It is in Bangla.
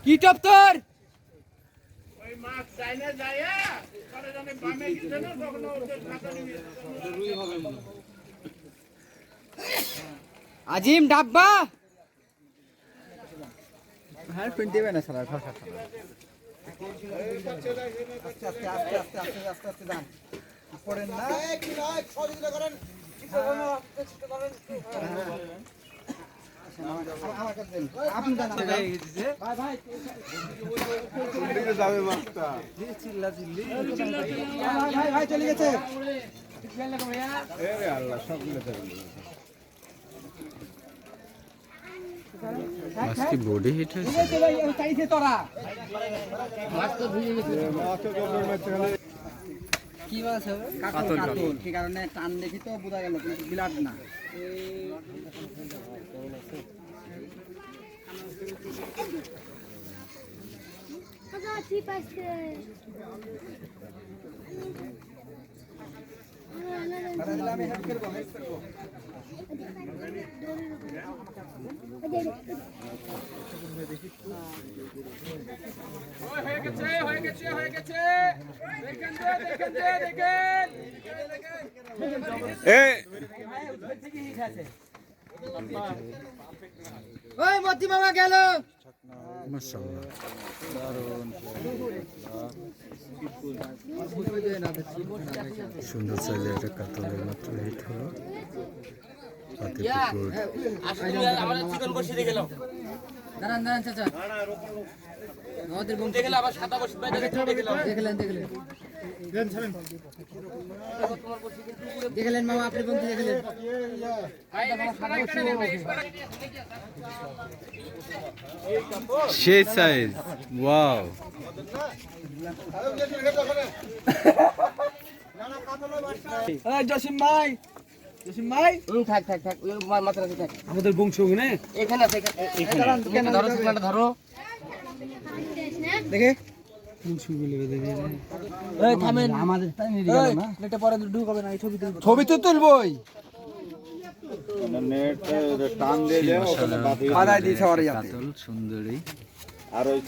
কি টপ তোর ওই মাছ চাইনা যায়া পরে জানে বামে গিয়ে না তখন ওদের খাতা নিয়ে রুই হবে আজিম ডাব্বা হ্যাঁ ফিনতে হবে না সারা ঘর খাতা আস্তে দাম পড়েন না কি নয় সহযোগিতা করেন আমার কাছে দেন আপনি দেন ভাই ভাই যাবে মাছটা ভাই ভাই চলে গেছে আরে আল্লাহ সবগুলো চলে আজকে বডি হিট হয়েছে চাইছে তোরা কি মাছ হবে কাতল কি কারণে টান দেখি তো বোঝা গেল কিন্তু বিলাট না ঠিক আছে আমি হেড করব হয়ে গেছে দেখেন ওই মতি মামা গেল মাশাআল্লাহ সুন্দর সাইজের একটা কাতলের মাত্র হিট হলো দাঁড়ান চাচা আমাদের বন্ধু গেলে আবার সাদা বসে দেখলেন মামা আপনি বন্ধু দেখলেন সেই সাইজ ওয়াও জসিম ভাই থাক ওই মাথা রাখে থাক আমাদের বংশ না এখানে আছে এখানে ধরো শুকনাটা ধরো দেখে এই থামেন আমাদের তাই নিয়ে গেল না এটা পরে ঢুকাবে না এই ছবি তুলবো ছবি তো তুলবই নেট টান দিয়ে মাশাআল্লাহ বাধাই দিয়েছে ওরা কাতল সুন্দরী আর ওই